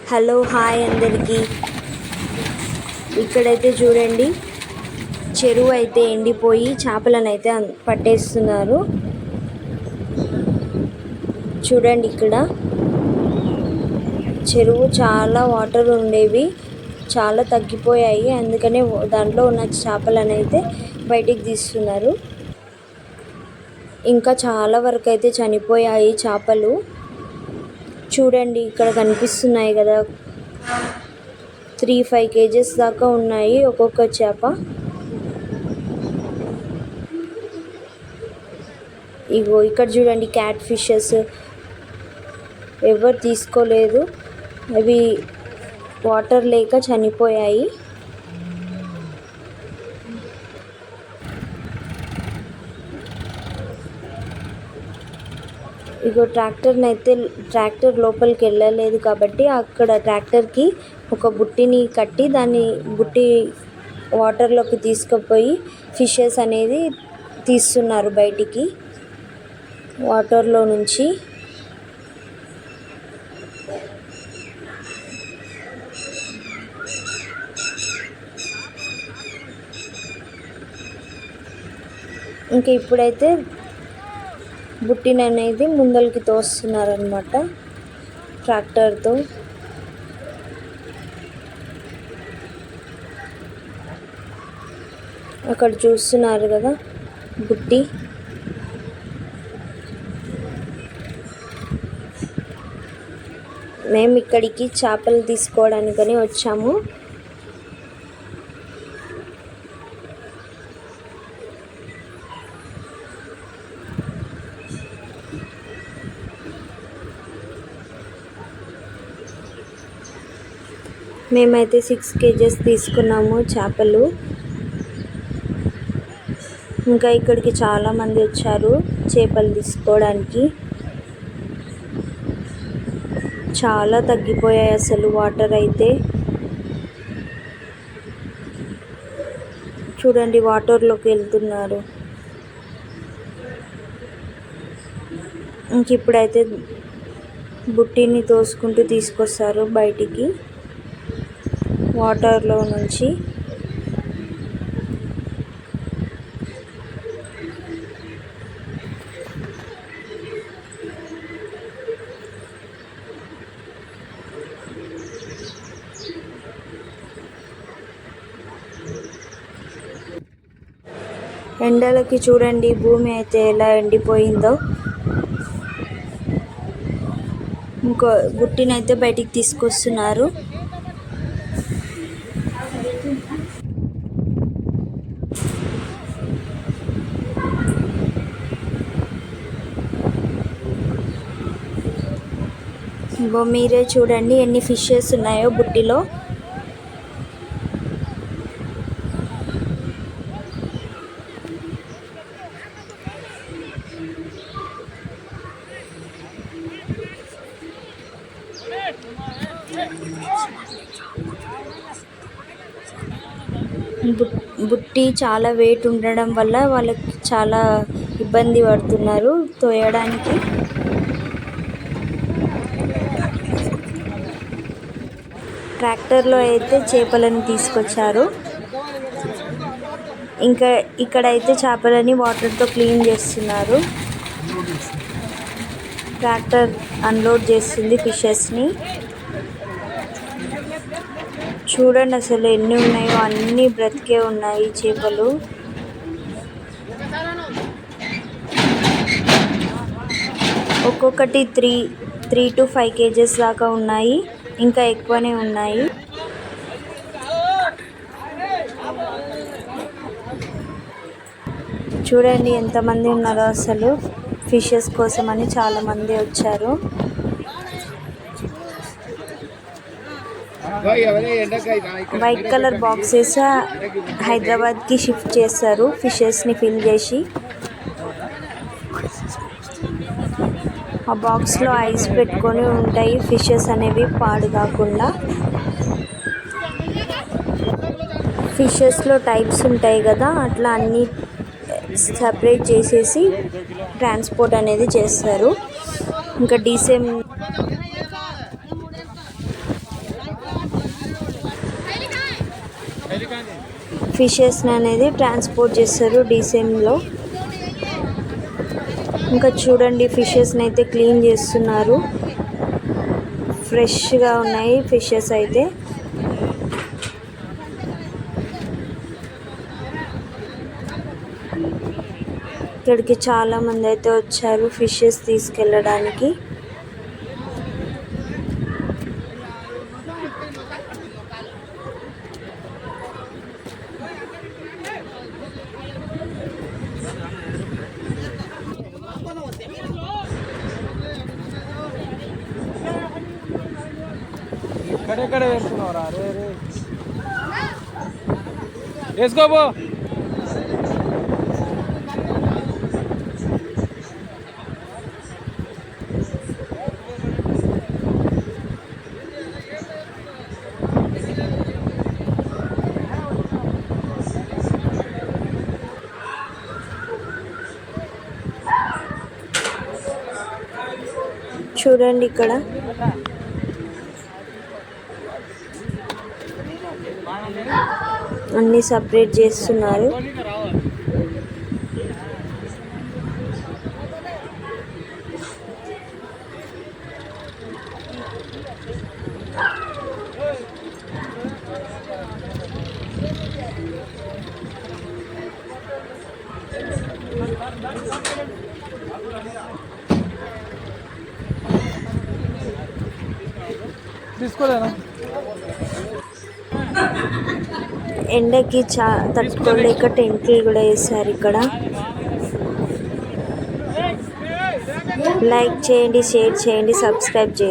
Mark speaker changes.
Speaker 1: Hello hi అందరికీ. ఇక్కడైతే చూడండి, చెరువు అయితే ఎండిపోయి చేపలను అయితే పట్టేస్తున్నారు. చూడండి, ఇక్కడ చెరువు చాలా వాటర్ ఉండేవి, చాలా తగ్గిపోయాయి. అందుకనే దాంట్లో ఉన్న చేపలను అయితే బయటికి తీస్తున్నారు. ఇంకా చాలా వరకు అయితే చనిపోయాయి చేపలు. చూడండి, ఇక్కడ కనిపిస్తున్నాయి కదా, 3-5 kgs దాకా ఉన్నాయి ఒక్కొక్క చేప. ఇగో ఇక్కడ చూడండి, క్యాట్ ఫిషెస్ ఎవరు తీసుకోలేదు, అవి వాటర్ లేక చనిపోయాయి. ఇగో ట్రాక్టర్ లోపలికి వెళ్ళలేదు కాబట్టి అక్కడ ట్రాక్టర్కి ఒక బుట్టిని కట్టి దాన్ని వాటర్లోకి తీసుకుపోయి ఫిషెస్ అనేది తీస్తున్నారు బయటికి వాటర్లో నుంచి. ఇంకా ఇప్పుడైతే బుట్టిని అనేది ముందరికి తోస్తున్నారనమాట ట్రాక్టర్తో. అక్కడ చూస్తున్నారు కదా బుట్టి. మేము ఇక్కడికి చేపలు తీసుకోవడానికని వచ్చాము. మేమైతే 6 kgs తీసుకున్నాము చేపలు. ఇంకా ఇక్కడికి చాలామంది వచ్చారు చేపలు తీసుకోవడానికి. చాలా తగ్గిపోయాయి అసలు వాటర్ అయితే. చూడండి, వాటర్లోకి వెళ్తున్నారు. ఇంక ఇప్పుడైతే బుట్టిని తోసుకుంటూ తీసుకొస్తారు బయటికి వాటర్లో నుంచి. ఎండలకి చూడండి భూమి అయితే ఎలా ఎండిపోయిందో. ఇంకో బుట్టినైతే బయటికి తీసుకొస్తున్నారు. ఇంకో మీరే చూడండి ఎన్ని ఫిషెస్ ఉన్నాయో బుట్టిలో. బుట్టి చాలా వెయిట్ ఉండడం వల్ల వాళ్ళకి చాలా ఇబ్బంది పడుతున్నారు తోయడానికి. ట్రాక్టర్లో అయితే చేపలను తీసుకొచ్చారు. ఇంకా ఇక్కడైతే చేపలని వాటర్తో క్లీన్ చేస్తున్నారు. ట్రాక్టర్ అన్లోడ్ చేస్తుంది ఫిషెస్ని. చూడండి అసలు ఎన్ని ఉన్నాయో, అన్నీ బ్రతికే ఉన్నాయి చేపలు. ఒక్కొక్కటి 3 to 5 kgs దాకా ఉన్నాయి, ఇంకా ఎక్కువనే ఉన్నాయి. చూడండి ఎంతమంది ఉన్నారో అసలు. ఫిషెస్ కోసం అని చాలామంది వచ్చారు. వైట్ కలర్ బాక్సెస్ హైదరాబాద్కి షిఫ్ట్ చేస్తారు ఫిషెస్ని ఫిల్ చేసి. ఆ బాక్స్లో ఐస్ పెట్టుకొని ఉంటాయి ఫిషెస్ అనేవి పాడు కాకుండా. ఫిషెస్లో టైప్స్ ఉంటాయి కదా, అట్లా అన్నీ సపరేట్ చేసేసి ట్రాన్స్పోర్ట్ అనేది చేస్తారు. ఇంకా ఫిషెస్ అనేది ట్రాన్స్పోర్ట్ చేస్తారు డీసీఎంలో. ఇంకా చూడండి ఫిషెస్ని అయితే క్లీన్ చేస్తున్నారు. ఫ్రెష్గా ఉన్నాయి ఫిషెస్ అయితే. ఇక్కడికి చాలా మంది అయితే వచ్చారు ఫిషెస్ తీసుకెళ్ళడానికి.
Speaker 2: ఇక్కడెక్కడ వేసుకున్నావురా? రే రే వేసుకోబో.
Speaker 1: చూడండి ఇక్కడ అన్నీ సపరేట్ చేస్తున్నారు.
Speaker 2: తీసుకోలేనా?
Speaker 1: ఎండకి తట్టుకోలేక టెంట్లు కూడా వేశారు ఇక్కడ. లైక్ చేయండి, షేర్ చేయండి, సబ్స్క్రైబ్ చేయండి.